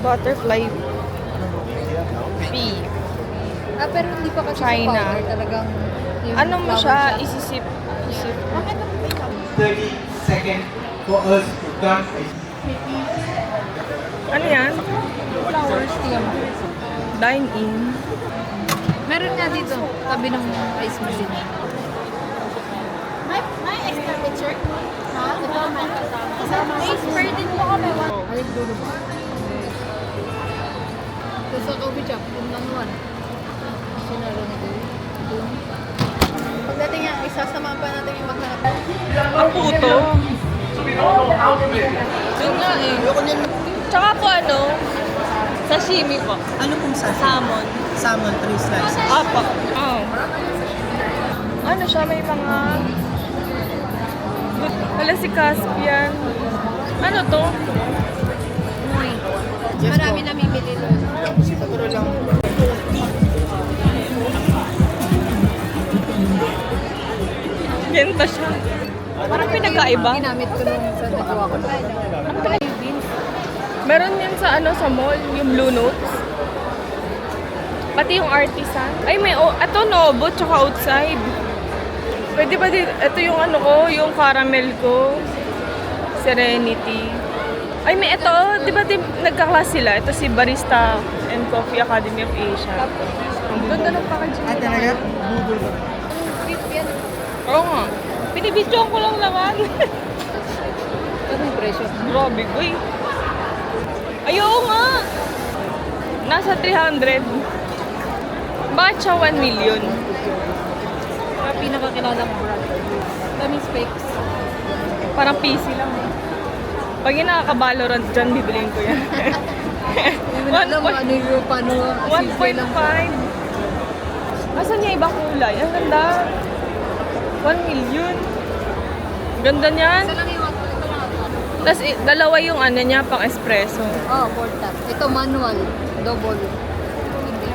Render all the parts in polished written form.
Butterfly pea. Pero hindi pa kasi China. sa powder talagang yung Ano mo flower siya? Isisip. 30 seconds for us to done. Ano yan? Flower stem. Dine in. Meron nga dito, tabi ng ice machine. May extra picture? Ha? Ito may kasama. May spray din po kami. Ay, dulo ba? Ito sa coffee shop, punang one. Sinaro na dito. Pagdating nga, isasama pa natin yung maghanap. Ang puto. Yun nga eh. Tsaka po ano, sashimi po. Ano pong sashimi? Salmon. Salmon, 3 slices. Apo. Oh. Ano siya, may mga... Wala si Caspian. Ano to? Muy. Marami namimili doon. Siguro lang. Genta siya. Parang pinagkaiba. Ginamit ko nung sa nagawa ko. Ano ba yung beans? Meron yan sa ano sa mall, yung Blue Notes. Pati yung artisan. Ay, may ito Nobo, tsaka outside. Pwede ba din, ito yung ano ko, yung caramel ko. Serenity. Ay, may ito, di ba nagka-class sila? Ito si Barista and Coffee Academy of Asia. Ang ganda ng packaging. Ah, talaga? Google ba? Oo nga. Pinibidyoan ko lang naman. Ano yung presyo? Grabe, boy. Ayaw nga. Nasa 300. Matcha 1 million. Ang pinakakilalang brand. Daming specs. Parang PC lang. Pag yung nakaka-Valorant dyan, bibiliin ko yan. Hindi mo alam ano yung paano. 1.5. Asan niya ibang kulay? Ang ganda. 1 million. Ganda niyan. Isa lang yung ito lang ako. Tapos dalawa yung ano niya, pang espresso. Oh, 4 tap. Ito manual. Double. Hindi.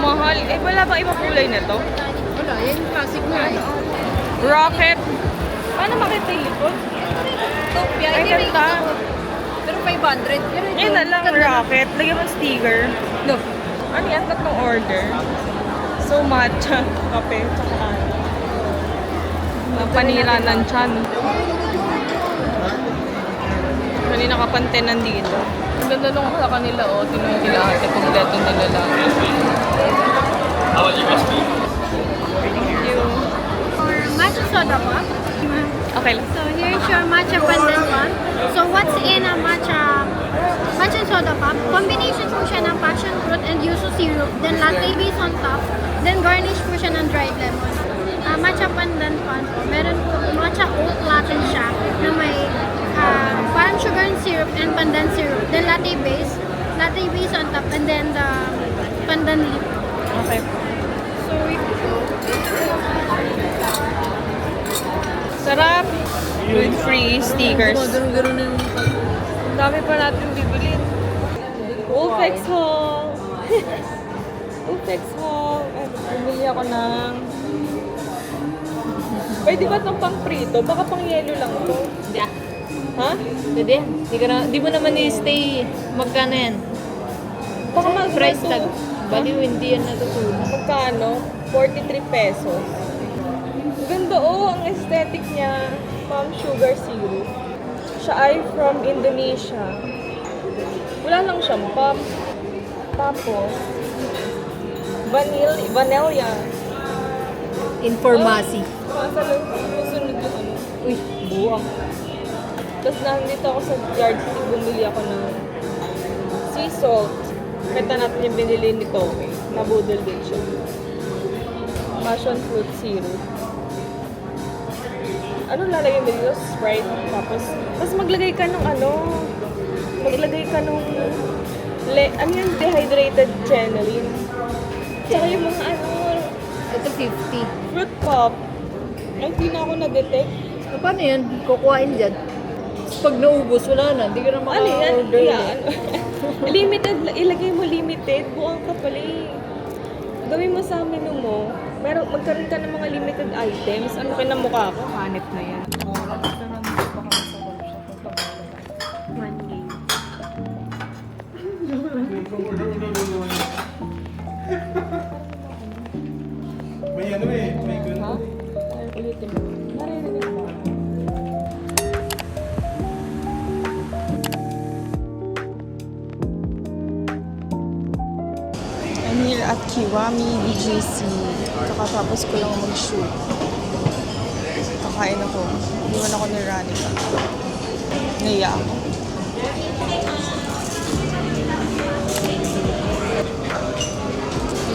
Mahal. Eh, wala bang ibang kulay nito? Wala, yan yung classic na eh. Rocket. Paano makita yung likod? Topia, Ay, hindi may ganda. pero 500. Pero ito, Yan na lang, ganda rocket. Lagyan mo sticker. No. Ano yan? Tatlong order. So, matcha, kape, tsaka ano. Panira ng tiyan. Kanina kapante nandito. Ang ganda nung sa kanila, oh. Tingnan mo sila ate, kompleto nila lang. Thank you. Or matcha soda pop. Okay lang. So here's your matcha pandan pop. So what's in a matcha soda pop? Combination po siya ng passion fruit and yuzu syrup, then latte base on top, then garnish po siya ng dried lemon. Matcha pandan pan po. Meron po matcha oat latte siya na may parang sugar and syrup and pandan syrup. Then latte base on top, and then the pandan leaf. Okay. So Sarap. With free stickers. Gano'n na yung Ang dami pa natin bibilin. Ulfex Hall. Ulfex Hall. Ay, bumili ako ng... Pwede ba itong pang prito? Baka pang yelo lang to. Hindi ah. Ha? Pwede. Di mo naman i-stay magkano yan. Baka Price mag-price tag. Baliw, hindi yan natutunan. Magkano? 43 pesos. Ganda oh, ang aesthetic niya. Palm sugar syrup. Siya ay from Indonesia. Wala lang siyang pump. Tapos, vanilla. Informasi. Masa lang, susunod yung ano. Uy, buwang. Tapos nandito ako sa yardstick, bumili ako ng sea salt. Kita natin yung binili ni Tommy. Nabudol din siya. Passion fruit syrup. Ano lalagay mo dito? Sprite. Tapos maglagay ka ng ano. Maglagay ka ng ano yung dehydrated gelatin. Tsaka yung mga ano, Ito 50. fruit pop. Ay, hindi na ako na-detect. Paano yan? Kukuhain dyan. Pag naubos, wala na. Hindi ka na Ano yan? maka-order. Yan. Limited, ilagay mo limited. Buang ka pala eh. Gawin mo sa menu mo. Magkaroon ka ng mga limited items. Ano kinamukha ko? Hanip na yan. 1K. May ano eh, may Ha? ganun. Ay, ulitin mo. Naririnig mo. I'm here at Kiwami BGC. Kakatapos ko lang mag-shoot. Kakain ako. Iwan ako ni Ranica. Naiya ako.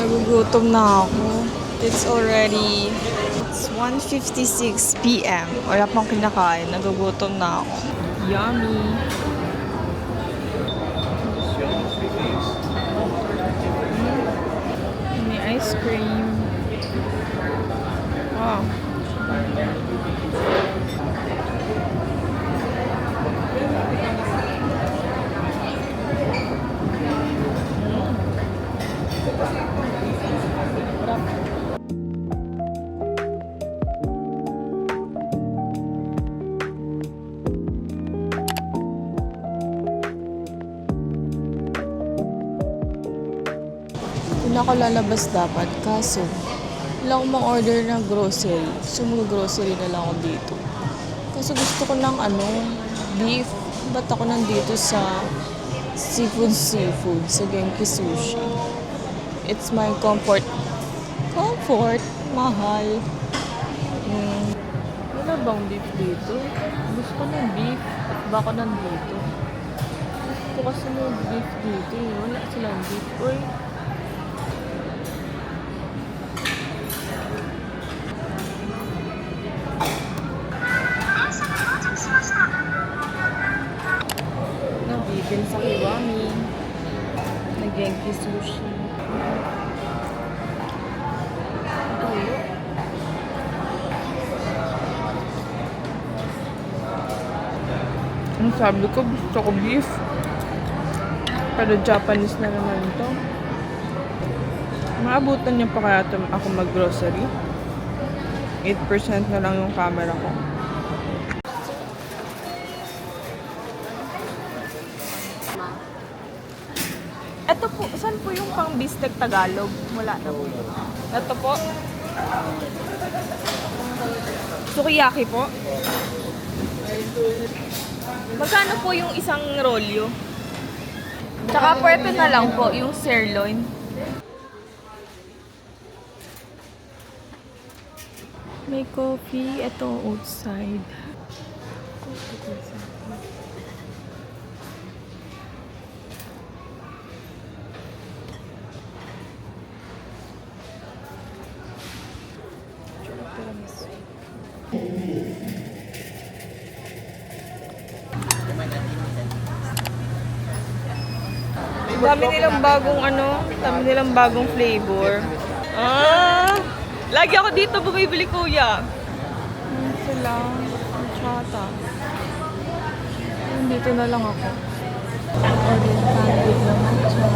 Nagugutom na ako. It's 1:56 p.m. Wala pang kinakain. Nagugutom na ako. Yummy! May ice cream. Wow. Hindi ako lalabas dapat, kaso wala akong mag-order ng grocery. So mag-grocery na lang ako dito. Kasi gusto ko ng beef. Ba't ako nandito sa seafood sa Genki Sushi? It's my comfort. Mahal. Wala bang beef dito? Gusto ko ng beef. At baka nandito. Gusto ko kasi ng beef dito. Wala silang beef. Uy. Nabibin sa Kiwami. Nag-Genki Sushi. Ang sabi ko, gusto ko beef. Pero Japanese na naman ito. Maabutan niya pa kaya ako mag-grocery. 8% na lang yung camera ko. Ito po, saan po yung pang bistek Tagalog? Wala na po. Ito po. Sukiyaki po. Magkano po yung isang rolyo? Tsaka po ito na lang po, yung sirloin. May coffee. Ito outside. Dami nilang bagong flavor. Lagi ako dito bumibili, kuya. Sila, chata. Dito na lang ako. Order candid na matcha.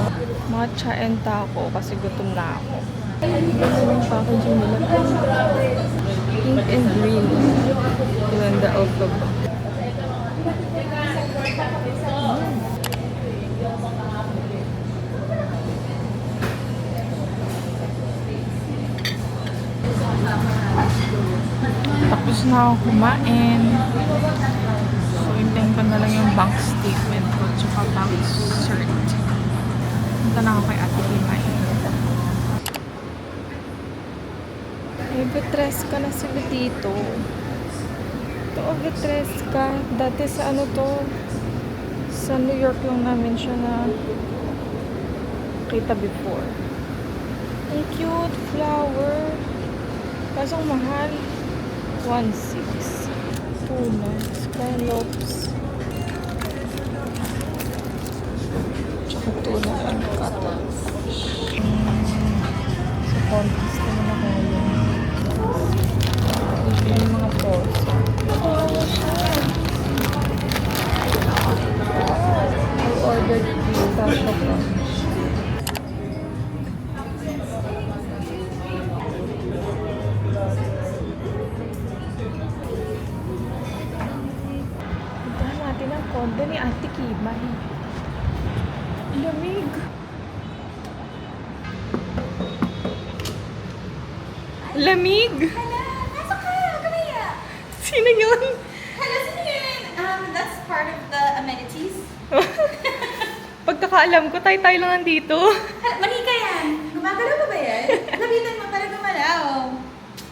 Matcha and taco kasi gutom na ako. Ganun yung packaging nila. Pink and green. Ganda of Tapos na ako kumain. So, hintayin ko na lang yung bank statement ko tsaka bank cert. Punta na ako kay Ate Kimay. Vitres ka na sila dito. Ito, Vitres ka. Dati sa sa New York lang namin siya na kita before. Ang cute flower. Kaso ang mahal. 1.6. Tuna. Scallops. Tsaka tuna and cuttlefish. Sa contest naman ako yun. Yung mga poso. I ordered pistachio crunch. Puntahan natin ang condo ni Ate Kimay. Lamig. Lamig! Hala, pasok ka! Kamaya! Sino yun? Hala, sino yun? That's part of the amenities. Pagkakaalam ko, tayo-tayo lang nandito. Hala, manika yan! Gumagalaw ba ba yan? Lapitan mo para gumalaw.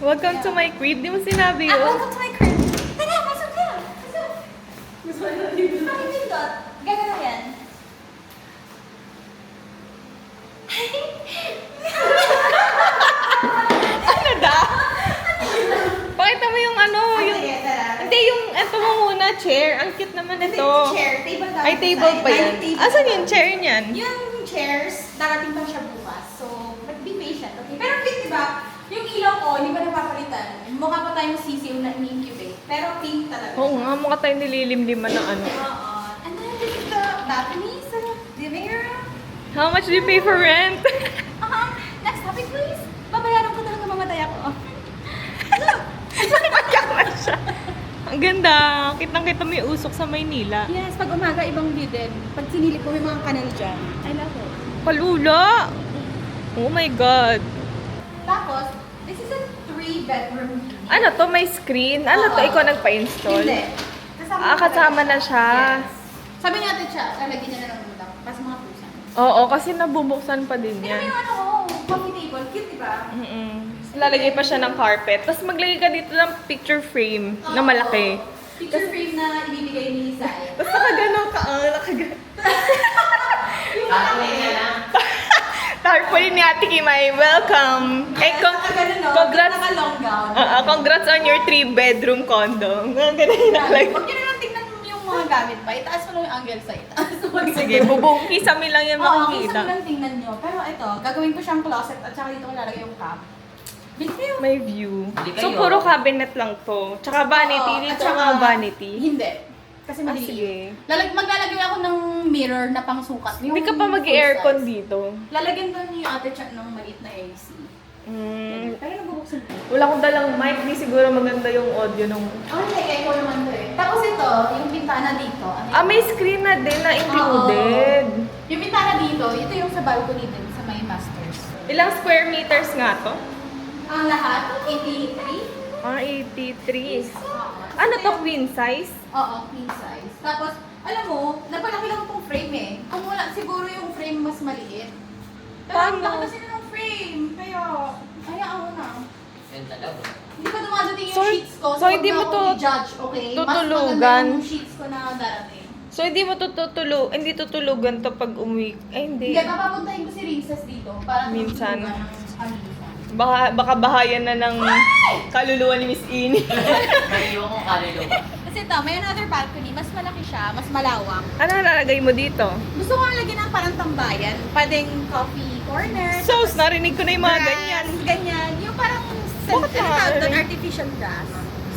Welcome to my crib. Di mo sinabi yun. Welcome to my crib. Tara, pasok ka! Pasok! Gusto mo na dito? Pakipindot. Gagalaw yan. Ano da? Pakita mo yung ano, yung... Sige, tara. Hindi, yung ito mo muna, chair. Ang cute naman ito. Chair, table dapat. Ay, table pa yan. Dining table Asan dapat. yung chair niyan? Yung chairs, darating pa siya bukas. So, be patient, okay? Pero pink, di ba? Yung ilaw ko, hindi pa napapalitan. Mukha pa tayong sisiw na in-incubate. Pero pink talaga. Oo nga, mukha tayong nililimliman ng ano. Oo. And then, this is the balcony sa living room. How much do you pay for rent? Next topic, please. Babayaran ko talaga mamatay ako. Payak na siya. Ang ganda. Kitang-kita mo yung usok sa Maynila. Yes, pag umaga, ibang view din. Pag sinilip mo, may mga kanal dyan. I love it. Palula! Oh my God. Tapos, this is a 3-bedroom unit. Ano to? May screen? Ano to? Oo. Ikaw nagpa-install? Hindi. Kasama na siya. Yes. Sabi natin siya, lalagyan niya na ng utak. Pas mga pusa. Oo, kasi nabubuksan pa din Tingnan mo yan. yung ano ko, coffee table. Cute, di ba? Lalagay pa siya ng carpet. Tapos maglagay ka dito ng picture frame na malaki. Picture frame na ibibigay ni Zay. Tapos nakagano ka. Nakagano. Tarpaulin ni Ate Kimay. Welcome. Eh, Nakagano, no? congrats. Naka-long gown. Congrats on your 3-bedroom condo. Ang ganda yung nakalagay. Huwag nyo na lang tingnan mo yung mga gamit pa. Itaas mo lang yung angle sa itaas. Sige, bubong. Kisame lang yan Oo, makikita. gusto mo lang tingnan nyo. Pero ito, gagawin ko siyang closet at saka dito ko lalagay yung cup. Big deal. May view. So, puro cabinet lang to. Tsaka vanity. Oo, at Dito saka- ang vanity. Hindi. Kasi Ah, maliliit. sige. Maglalagay ako ng mirror na pangsukat. Hindi ka Yung pa full mag-aircon size. dito. Lalagyan doon ni ate chat ng maliit na AC. Pero nabubuksan ko. Wala akong dalang mic. Di siguro maganda yung audio nung... Okay, ko naman to eh. Tapos ito, yung bintana dito. Ano May screen na din na included. Yung bintana dito, ito yung sa balcony din, sa may masters. Ilang square meters nga to? Ang lahat, 83. 83. Ano to, queen size? Oo, queen size. Tapos, alam mo, napalaki lang itong frame eh. Kung wala, siguro yung frame mas maliit. Pero ang Paano? laki kasi ng frame. Kaya, ako na. Yan talaga. Hindi pa dumadating yung So, sheets ko. so hindi mo to judge, okay? Mas tutulugan? maganda yung sheets ko na darating. So, hindi mo hindi tutulugan to pag umuwi. Ay, hindi. Hindi, papapuntahin ko si Rincess dito. Para Minsan. tutulugan ng pamilya. Baka bahayan na ng kaluluwa ni Miss Ini. Naiiwan kong kaluluwa. Kasi ito, may another balcony. Mas malaki siya, mas malawak. Ano nalagay mo dito? Gusto ko lagyan ng parang tambayan. Pwedeng coffee corner. So, narinig ko na yung mga grass, ganyan. Ganyan. Yung parang Bakit tawag doon, nga? artificial grass.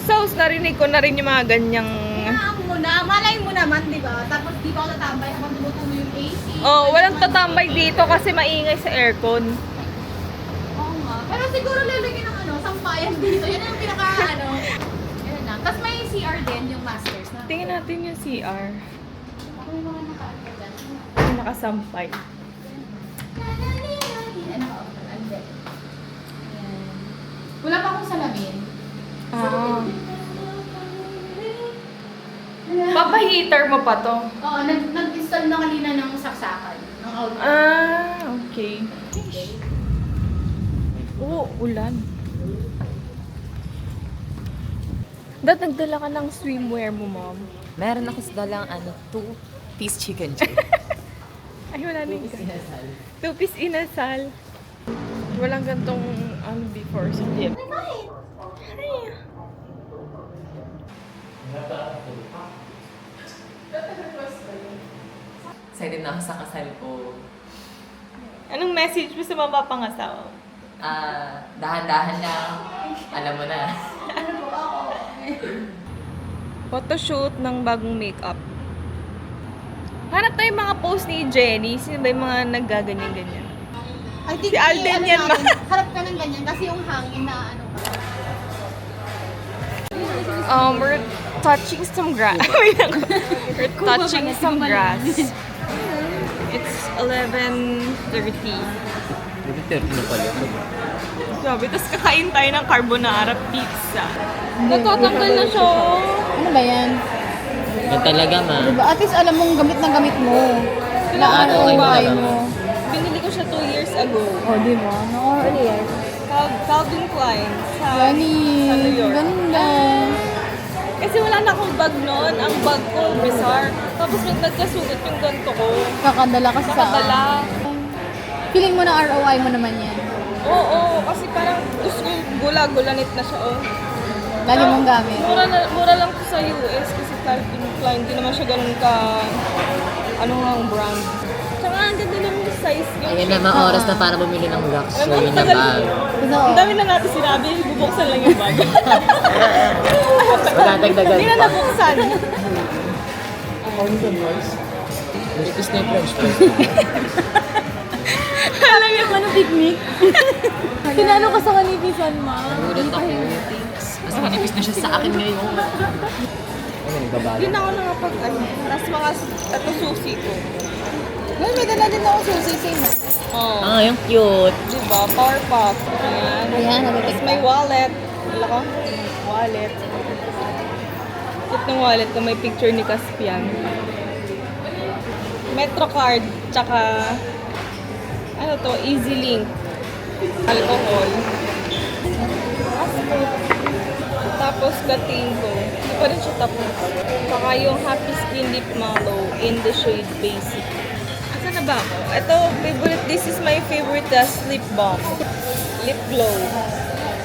So, narinig ko na rin yung mga ganyang... Kailangan mo na, malay mo naman, di ba? Tapos di ba ako tatambay habang tumutulo yung AC. Oh, walang tatambay dito kasi maingay sa aircon. Oo nga. Pero siguro lalagyan ng sampayan dito. Yan ang pinaka, Yan lang. Tapos may CR din, yung masters. Na. Tingnan natin yung CR. Ako yung mga naka-ano dyan. Yung nakasampay. Wala pa akong salamin. Ah. Papaheater mo pa to? Oo, nag-install na kanina ng saksakan. Ng outdoor. Ah, okay. Oo, ulan. Dad, nagdala ka ng swimwear mo, mom. Meron ako sa dalang 2-piece chicken joy. Ay, wala na yung Sinasal. 2-piece inasal. Walang gantong before sa dip. Excited na ako sa kasal ko. Anong message mo sa mapapangasawa? Dahan-dahan lang. Alam mo na. Photoshoot ng bagong makeup. Hanap tayo yung mga post ni Jenny. Sino ba yung mga naggaganyan-ganyan? I think Si Alden yan, ma. Harap ka ng ganyan kasi yung hangin na We're touching some grass. We're touching some grass. It's 11:30. Hindi 30 na pala. Grabe, tapos kakain tayo ng carbonara pizza. Natatanggal na siya. Ano ba yan? Yan talaga, ma. Diba? At least alam mong gamit na gamit mo. Na ROI mo. Binili ko siya 2 years ago. O, di ba? Na-earlier. Calvin Klein. Sa Gani. New York. Ganda. Kasi wala na akong bag noon. Ang bag ko, bizarre. Tapos may nagkasugat yung ganito ko. Kakadala kasi sa... Nakadala. Feeling mo na ROI mo naman yan. Oo, kasi parang gusto ko gula-gulanit na siya, oh. Lagi mong gamit. Mura lang to sa US kasi Calvin Klein, hindi naman siya ganun ka, ano nga ang brand. Tsaka ang ganda lang yung size yung Ayan na, mga oras na para bumili ng luxury na tagal. bag. So, Ang dami na natin sinabi, bubuksan lang yung bag. Magdadagdagan Hindi na pa. nabuksan. Nipis na yung French press. alam niyo ba ng picnic? Tinalo ka sa kanipisan, ma. Nagulat ako. Mas manipis na siya sa akin ngayon. Ano, nagbabago? Hindi na ako nakapag, tapos mga, ito susi ko. Well, may dala din ako susi, same. Oo. Ah, yung cute. Diba? Power puff. Ayan. Ayan, Tapos nagtitik may wallet. Wala ko? Wallet. Cute ng wallet ko. May picture ni Caspian. Metrocard. Tsaka, ano to? EasyLink. Alcohol. Passport. Tapos kating ko. Hindi pa rin siya tapos. Tsaka yung Happy Skin Lip Mallow in the shade Basic. Asa na ba ako? Ito, favorite. This is my favorite lip balm. Lip glow.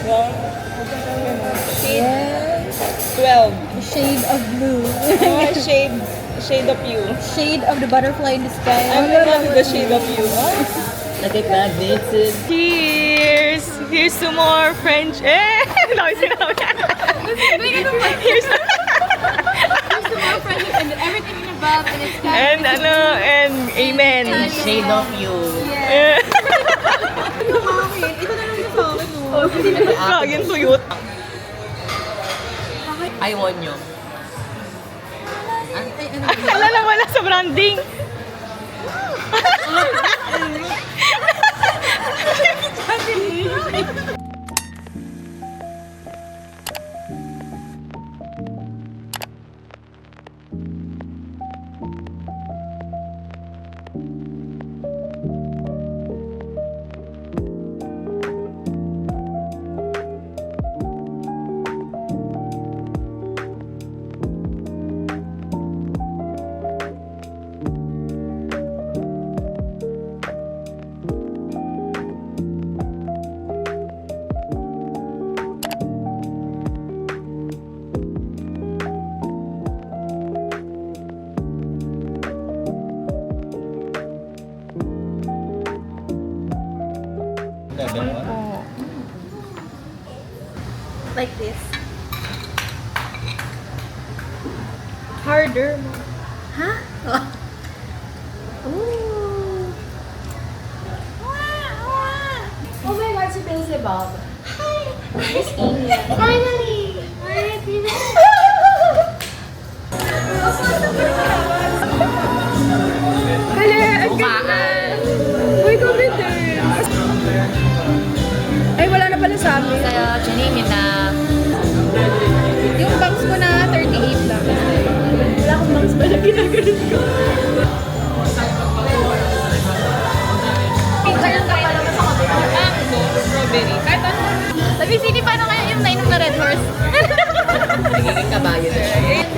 Wow. Shade 12. Shade of blue. Oh, shade of you. Shade of the butterfly in the sky. I'm in love with the shade of you. Nag-magneted. Cheers! Here's to more French. Eh! Dami sinabi. Here's to more friendship and everything in above and it's and and amen. Shade of you. Eh. Ito na lang yung sa akin, no? Lagi yung tuyot. I want you. Akala lang wala sa branding. Like this. Harder. Huh? Ooh. Oh my God, si Beelzebub. Hi! Finally! Alright, Hala, ang ganda. Uy, ganda. Ay, wala na pala sa amin. Sa'yo, chinimi na. Yung bangs ko na 38 lang. Wala akong bangs pala ginagalit ko. Pizza yung kaya naman sa kabila. Mango, strawberry. Kahit ano. Sabi, sini paano kaya yung nainom na Red Horse? Nagiging kabayo na siya. Eh,